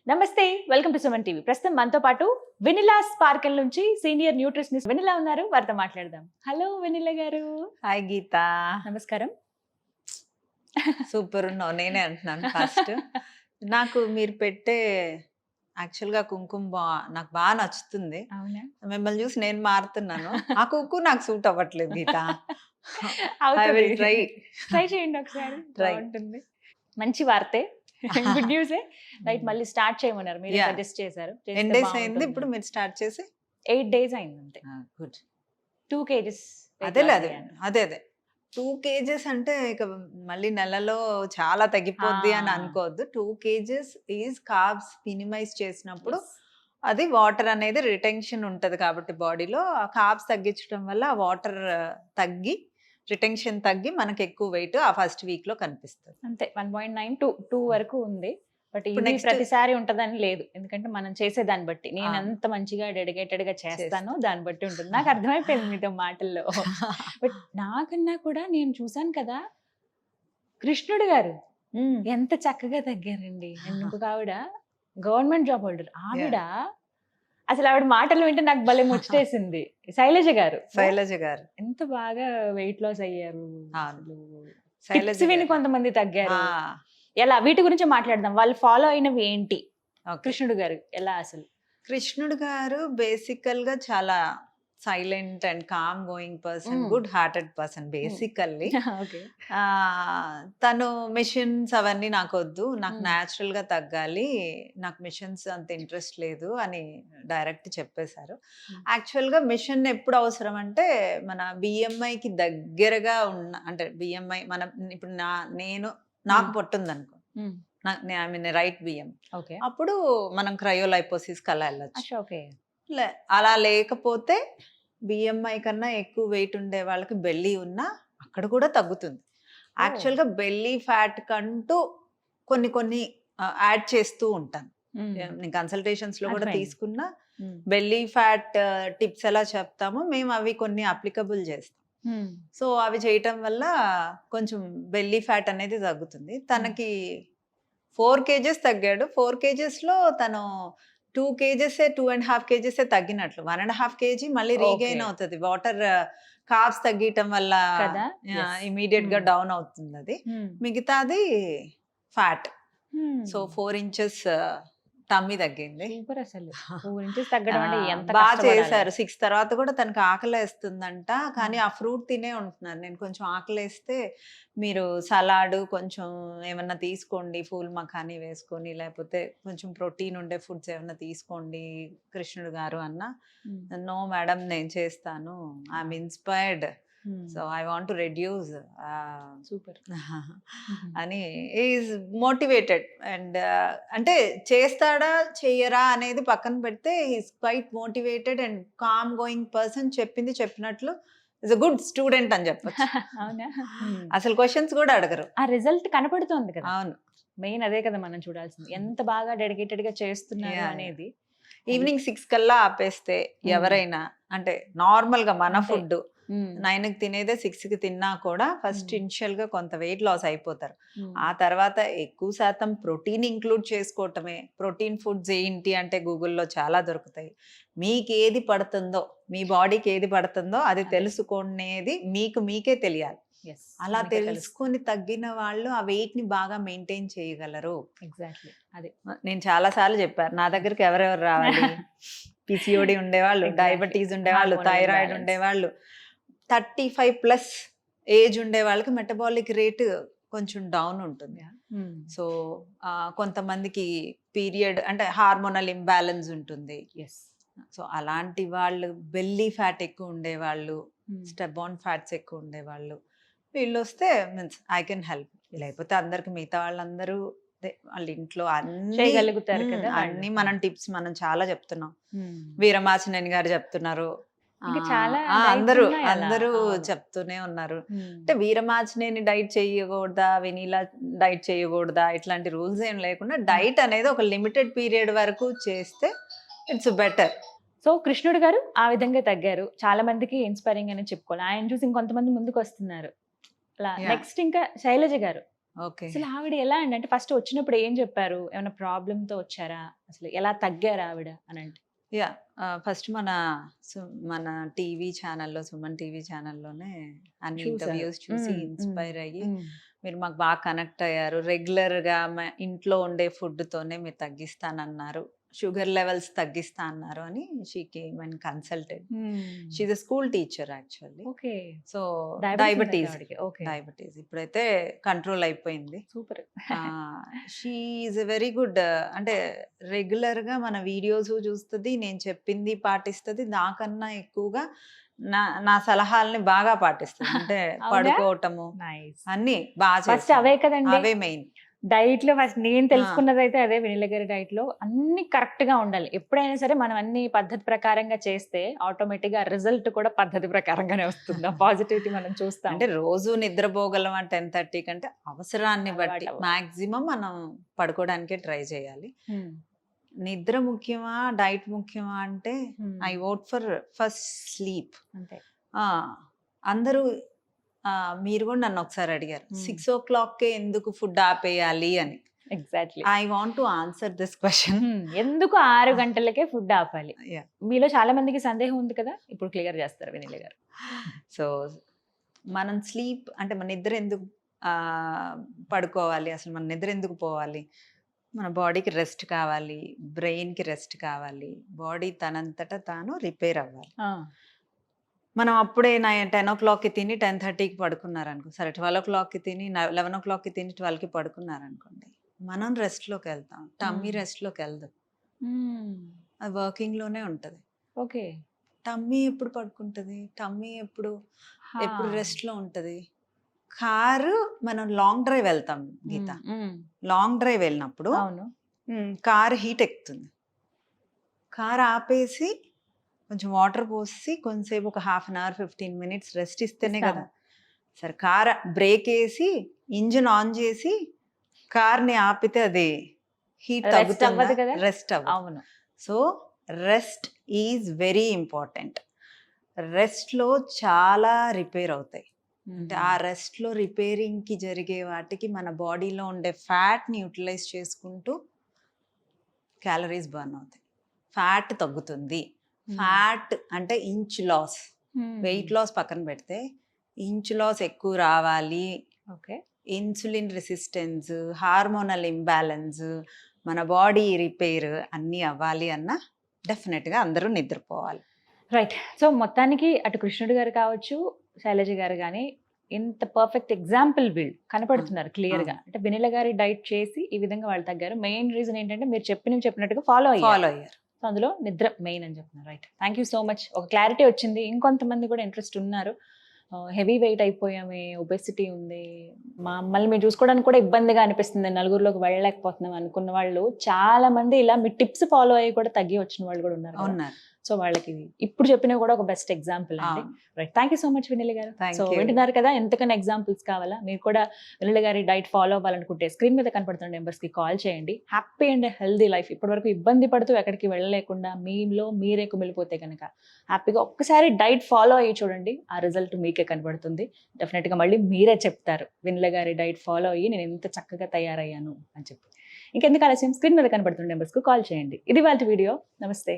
నమస్తే, welcome to Suman TV. ప్రస్తుతం మనతో పాటు వెనిలా స్పార్కిల్ నుంచి సీనియర్ న్యూట్రిషనిస్ట్ వెనిలా ఉన్నారు. వారితో మాట్లాడదాం. హలో వెనిలా గారు. హాయ్ గీత, నమస్కారం. సూపర్ ఉన్నావు. నేనే అంటున్నాను ఫస్ట్. నాకు మీరు పెట్టే యాక్చువల్గా కుంకుమ నాకు బాగా నచ్చుతుంది. అవునా? మిమ్మల్ని చూసి నేను మారుతున్నాను. ఆ కుంకుమ నాకు సూట్ అవ్వట్లేదు గీత. ఐ అవుతుంది. Will try. ట్రై చేయండి ఒకసారి. Try. బాగుంటుంది. మంచి వార్తే, గుడ్ న్యూసే. రైట్, మళ్ళీ స్టార్ట్ చేయమన్నారు, మీరు Yeah. సజెస్ట్ చేశారు. ఎన్ని డేస్ అయింది ఇప్పుడు మీరు స్టార్ట్ చేసి? 8 days అయింది అంతే. గుడ్. 2 kgs. అదేలే అదే 2 kgs అంటే ఇక మళ్ళీ నెలలో చాలా తగ్గిపోద్ది అని అనుకోవద్దు. 2 kgs ఈజ్ కార్బ్స్ మినిమైజ్ చేసినప్పుడు అది వాటర్ అనేది రిటెన్షన్ ఉంటది కాబట్టి బాడీలో ఆ కార్బ్స్ తగ్గించడం వల్ల ఆ వాటర్ తగ్గి రిటెన్షన్ తగ్గి మనకి ఎక్కువ వెయిట్ ఆ ఫస్ట్ వీక్ లో కనిపిస్తుంది. అంతే. 1.9 to 2 వరకు ఉంది. బట్ ఇప్పుడు ఇది next- ప్రతిసారి ఉంటదని లేదు, ఎందుకంటే మనం చేసే దాన్ని బట్టి, నేను ఎంత మంచిగా డెడికేటెడ్ గా చేస్తానో దాన్ని బట్టి ఉంటుంది. నాకు అర్థమైపోయింది మీతో మాటల్లో. బట్ నాకన్నా కూడా నేను చూసాను కదా, కృష్ణుడు గారు ఎంత చక్కగా తగ్గారండి. ఇంకొక ఆవిడ గవర్నమెంట్ జాబ్ హోల్డర్, ఆవిడ అసలు ఆవిడ మాటలు వింటే నాకు భలే ముచ్చటేసింది. శైలజ గారు. శైలజ గారు ఎంత బాగా వెయిట్ లాస్ అయ్యారు. అవును. Tips శైలజ విని గారు. కొంతమంది తగ్గారు. ఆ, ఎలా, వీటి గురించి మాట్లాడదాం. వాళ్ళు ఫాలో అయినవి ఏంటి? okay. కృష్ణుడు గారు ఎలా అసలు? కృష్ణుడు గారు బేసికల్ గా చాలా silent and calm going person, Mm. Good hearted person basically. Okay. తను మిషన్స్ అవన్నీ నాకు వద్దు, నాకు Mm. న్యాచురల్ గా తగ్గాలి, నాకు మిషన్స్ అంత ఇంట్రెస్ట్ లేదు అని డైరెక్ట్ చెప్పేశారు. Mm. యాక్చువల్ గా మిషన్ ఎప్పుడు అవసరం అంటే మన బిఎంఐకి దగ్గరగా ఉన్న, అంటే బిఎంఐ మన ఇప్పుడు నాకు పొట్టుంది అనుకో, I mean right BM, okay. అప్పుడు మనం క్రయోలైపోసిస్ కల్లా వెళ్ళొచ్చు. ఓకే. అలా లేకపోతే బిఎంఐ కన్నా ఎక్కువ వెయిట్ ఉండే వాళ్ళకి బెల్లీ ఉన్నా అక్కడ కూడా తగ్గుతుంది. యాక్చువల్గా బెల్లీ ఫ్యాట్ కంటూ కొన్ని యాడ్ చేస్తూ ఉంటాను. నేను కన్సల్టేషన్స్ లో కూడా అర్థమైంది. తీసుకున్నా బెల్లీ ఫ్యాట్ టిప్స్ ఎలా చెప్తామో మేము అవి కొన్ని అప్లికబుల్ చేస్తాం. సో అవి చేయటం వల్ల కొంచెం బెల్లీ ఫ్యాట్ అనేది తగ్గుతుంది. తనకి 4 kgs తగ్గాడు. 4 kgs లో తను 2 kgs 2.5 kgs తగ్గినట్లు, 1.5 kg మళ్ళీ రీగెయిన్ Okay. అవుతుంది. వాటర్ కార్బ్స్ తగ్గటం వల్ల కదా? Yes. ఇమీడియట్ గా Hmm. డౌన్ అవుతుంది అది. మిగతాది ఫ్యాట్. సో 4 inches టమ్మీ తగ్గింది. సూపర్. అసలు 4 inches తగ్గడం అంటే ఎంత బాగా కష్టపడాలి. చేశారు. 6 తర్వాత కూడా తనకు ఆకలేస్తుందంట, కానీ ఆ ఫ్రూట్ తినే ఉంటున్నారు. నేను కొంచెం ఆకలేస్తే మీరు సలాడ్ కొంచెం ఏమన్నా తీసుకోండి, ఫూల్ మఖానీ వేసుకొని, లేకపోతే కొంచెం ప్రోటీన్ ఉండే ఫుడ్స్ ఏమన్నా తీసుకోండి కృష్ణుడు గారు అన్న. నో మేడం, నేను చేస్తాను, I'm inspired, so I want to reduce super. అని ఈజ్ మోటివేటెడ్. అండ్ అంటే చేస్తాడా చెయ్యరా అనేది పక్కన పెడితే is quiet motivated and calm going person. చెప్పింది చెప్పినట్లు ఇస్ అ గుడ్ స్టూడెంట్ అని చెప్పొచ్చు. అవునా? అసలు క్వశ్చన్స్ కూడా అడగరు. ఆ రిజల్ట్ కనపడుతోంది కదా, అవును. మెయిన్ అదే కదా మనం చూడాల్సింది, ఎంత బాగా డెడికేటెడ్ గా చేస్తున్నారు Yeah, అనేది. ఈవినింగ్ 6 కల్లా ఆపేస్తే ఎవరైనా, అంటే నార్మల్ గా మన అంతే. ఫుడ్ 9కి తినేదే 6కి తిన్నా కూడా ఫస్ట్ ఇనిషియల్ గా కొంత వెయిట్ లాస్ అయిపోతారు. ఆ తర్వాత ఎక్కువ శాతం ప్రోటీన్ ఇంక్లూడ్ చేసుకోవటమే. ప్రోటీన్ ఫుడ్స్ ఏంటి అంటే గూగుల్లో చాలా దొరుకుతాయి. మీకు ఏది పడుతుందో, మీ బాడీకి ఏది పడుతుందో అది అదే. తెలుసుకునేది మీకే తెలియాలి. అలా తెలుసుకొని తగ్గిన వాళ్ళు ఆ వెయిట్ ని బాగా మెయింటైన్ చేయగలరు. ఎగ్జాక్ట్లీ అదే. నేను చాలా సార్లు చెప్పాను, నా దగ్గరికి ఎవరెవరు రావాలి. పిసిఓడి ఉండేవాళ్ళు, Exactly. డయాబెటీస్ ఉండేవాళ్ళు, Hormonal థైరాయిడ్ imbalance. ఉండేవాళ్ళు, 35+ ఏజ్ ఉండే వాళ్ళకి మెటబాలిక్ రేట్ కొంచెం డౌన్ ఉంటుంది. సో కొంతమందికి పీరియడ్ అంటే హార్మోనల్ ఇంబ్యాలెన్స్ ఉంటుంది. సో అలాంటి వాళ్ళు, బెల్లీ ఫ్యాట్ ఎక్కువ ఉండేవాళ్ళు, స్టెబాన్ ఫ్యాట్స్ ఎక్కువ ఉండేవాళ్ళు, వీళ్ళు వస్తే మీన్స్ ఐ కెన్ హెల్ప్. లేకపోతే అందరికి మిగతా వాళ్ళందరూ వాళ్ళ ఇంట్లో అన్ని చేయగలుగుతారు కదా వాళ్ళు. అన్ని మనం టిప్స్ మనం చాలా చెప్తున్నాం. వీరమాచినేని గారు చెప్తున్నారు, ఇంకా చాలా అందరూ diets ఉన్నాయి అలా. అందరూ అవును. చెప్తూనే ఉన్నారు. అంటే వీరమాచినేని డైట్ చేయకూడదా, వెనీలా డైట్ చేయకూడదా, ఇట్లాంటి రూల్స్ ఏం లేకుండా డైట్ అనేది ఒక లిమిటెడ్ పీరియడ్ వరకు చేస్తే ఇట్స్ బెటర్. సో కృష్ణుడు గారు ఆ విధంగా తగ్గారు, చాలా మందికి ఇన్స్పైరింగ్ అని చెప్పుకోవాలి. ఆయన చూసి ఇంకొంతమంది ముందుకు వస్తున్నారు. అలా Yeah. నెక్స్ట్ ఇంకా శైలజ గారు ఓకే. అసలు ఆవిడ ఎలా అండి? అంటే ఫస్ట్ వచ్చినప్పుడు ఏం చెప్పారు? ఏమైనా ప్రాబ్లమ్ తో వచ్చారా? అసలు ఎలా తగ్గారు ఆవిడ అని అంటే? యాహ్! ఫస్ట్ మన టీవీ ఛానల్‌లో, సుమన్ టీవీ ఛానల్‌లోనే అన్ని చూసారు. ఇంటర్వ్యూస్ చూసి హ్మ్. హ్మ్. ఇన్‌స్పైర్ అయ్యి, హ్మ్. మీరు మాకు బాగా కనెక్ట్ అయ్యారు. రెగ్యులర్‌గా ఇంట్లో ఉండే ఫుడ్‌తోనే మీరు తగ్గిస్తానన్నారు. షుగర్ లెవెల్స్ తగ్గిస్తా అన్నారు అని she came and consulted. She is a school teacher actually. Okay. So diabetes diabetes, ఆవిడకి. ఓకే. డయాబెటీస్ ఇప్పుడైతే కంట్రోల్ అయిపోయింది. Super. She is a very good. అంటే రెగ్యులర్‌గా మన వీడియోస్ చూస్తది. నేను చెప్పింది పాటిస్తది. నాకన్నా ఎక్కువగా నా నా సలహాలని బాగా పాటిస్తది. అంటే అవునా? పడుకోవటము నైస్. అన్నీ బాగా ఫస్ట్ చేస్తది. అవే కదండి. అవే మెయిన్. డైట్ లో ఫస్ట్ నేను తెలుసుకున్నదైతే అదే వెనిల గారి డైట్ లో అన్ని కరెక్ట్ గా ఉండాలి. ఎప్పుడైనా సరే మనం అన్ని పద్ధతి ప్రకారంగా చేస్తే ఆటోమేటిక్ గా రిజల్ట్ కూడా పద్ధతి ప్రకారంగానే వస్తుంది. ఆ పాజిటివిటీ మనం చూస్తాం. అంటే రోజు నిద్రపోగలం 10:30 కంటే అవసరాన్ని బట్టి అలవాటు అవ్వాలి. మాక్సిమం మనం పడుకోవడానికే ట్రై చేయాలి. నిద్ర ముఖ్యమా? డైట్ ముఖ్యమా? అంటే I vote for first sleep. అంతే. అందరూ మీరు కూడా నన్ను ఒకసారి అడిగారు 6:00కే ఎందుకు ఫుడ్ ఆపేయాలి అని. Exactly. I want to answer this question. ఎందుకు 6 గంటలకే ఫుడ్ ఆపాలి? మీలో చాలా మందికి సందేహం ఉంది కదా, ఇప్పుడు క్లియర్ చేస్తారు వెనిల గారు. సో మనం స్లీప్ అంటే మన నిద్ర ఎందుకు పడుకోవాలి, అసలు మన నిద్ర ఎందుకు పోవాలి? మన బాడీకి రెస్ట్ కావాలి, బ్రెయిన్కి రెస్ట్ కావాలి, బాడీ తనంతట తాను రిపేర్ అవ్వాలి. మనం అప్పుడే 10:00కి తిని 10:30కి పడుకున్నారనుకో, సరే 12:00కి తిని 11:00కి తిని 12కి పడుకున్నారనుకోండి, మనం రెస్ట్లోకి వెళ్తాం, టమ్మీ రెస్ట్లోకి వెళ్దాం. అది వర్కింగ్లోనే ఉంటుంది. ఓకే. టమ్మీ ఎప్పుడు పడుకుంటుంది? టమ్మీ ఎప్పుడు రెస్ట్లో ఉంటుంది? కారు మనం లాంగ్ డ్రైవ్ వెళ్తాం గీత. లాంగ్ డ్రైవ్ వెళ్ళినప్పుడు కారు హీట్ ఎక్కుతుంది. కారు ఆపేసి కొంచెం వాటర్ పోసి కొంచెంసేపు ఒక 1/2 అవర్ 15 మినిట్స్ రెస్ట్ ఇస్తేనే కదా. సరే కార్ బ్రేక్ వేసి ఇంజిన్ ఆన్ చేసి కార్ని ఆపితే అది హీట్ తగ్గుతుంది కదా, రెస్ట్ అవ్వదు. So rest is very important. రెస్ట్లో చాలా రిపేర్ అవుతాయి. అంటే ఆ రెస్ట్లో రిపేరింగ్కి జరిగే వాటికి మన బాడీలో ఉండే ఫ్యాట్ని యూటిలైజ్ చేసుకుంటూ క్యాలరీస్ బర్న్ అవుతాయి, ఫ్యాట్ తగ్గుతుంది. ఫ్యాట్ అంటే ఇంచ్ లాస్, వెయిట్ లాస్ పక్కన పెడితే ఇంచ్ లాస్ ఎక్కువ రావాలి. Okay. Insulin resistance, hormonal imbalance, మన బాడీ రిపేర్ అన్నీ అవ్వాలి అన్న డెఫినెట్గా అందరూ నిద్రపోవాలి. రైట్. సో మొత్తానికి అటు కృష్ణుడు గారు కావచ్చు, శైలజ గారు కానీ ఇంత పర్ఫెక్ట్ ఎగ్జాంపుల్ వీళ్ళు కనపడుతున్నారు క్లియర్ గా. అంటే వెనిల గారి డైట్ చేసి ఈ విధంగా వాళ్ళు తగ్గారు. మెయిన్ రీజన్ ఏంటంటే మీరు చెప్పినట్టుగా ఫాలో అయ్యారు. సో అందులో నిద్ర మెయిన్ అని చెప్తున్నారు. Right. Thank you so much. ఒక క్లారిటీ వచ్చింది. ఇంకొంతమంది కూడా ఇంట్రెస్ట్ ఉన్నారు. హెవీ వెయిట్ అయిపోయామే, ఒబెసిటీ ఉంది, మమ్మల్ని మీరు చూసుకోవడానికి కూడా ఇబ్బందిగా అనిపిస్తుంది, నలుగురిలోకి వెళ్ళలేకపోతున్నాం అనుకున్న వాళ్ళు చాలా మంది ఇలా మీ టిప్స్ ఫాలో అయ్యి కూడా తగ్గి వచ్చిన వాళ్ళు కూడా ఉన్నారు. సో వాళ్ళకి ఇప్పుడు చెప్పినవి కూడా ఒక బెస్ట్ ఎగ్జాంపుల్ అండి. Right. Thank you so much Venila గారు. సో వింటున్నారు కదా, ఎంతకన్నా ఎగ్జాంపుల్స్ కావాలా, మీరు కూడా వెనిల గారి డైట్ ఫాలో అవ్వాలనుకుంటే స్క్రీన్ మీద కనపడుతున్న నెంబర్స్కి కాల్ చేయండి. హ్యాపీ అండ్ హెల్దీ లైఫ్ ఇప్పటివరకు ఇబ్బంది పడుతూ ఎక్కడికి వెళ్ళలేకుండా మీలో మీరే కుమిలిపోతే కనుక హ్యాపీగా ఒక్కసారి డైట్ ఫాలో అయ్యి చూడండి, ఆ రిజల్ట్ మీకే కనబడుతుంది. డెఫినెట్గా మళ్ళీ మీరే చెప్తారు వెనిల గారి డైట్ ఫాలో అయ్యి నేను ఎంత చక్కగా తయారయ్యాను అని చెప్పి. ఇంకెందుకు ఆలస్యం, స్క్రీన్ మీద కనబడుతున్న నెంబర్స్కి కాల్ చేయండి. ఇది వాళ్ళ వీడియో. నమస్తే.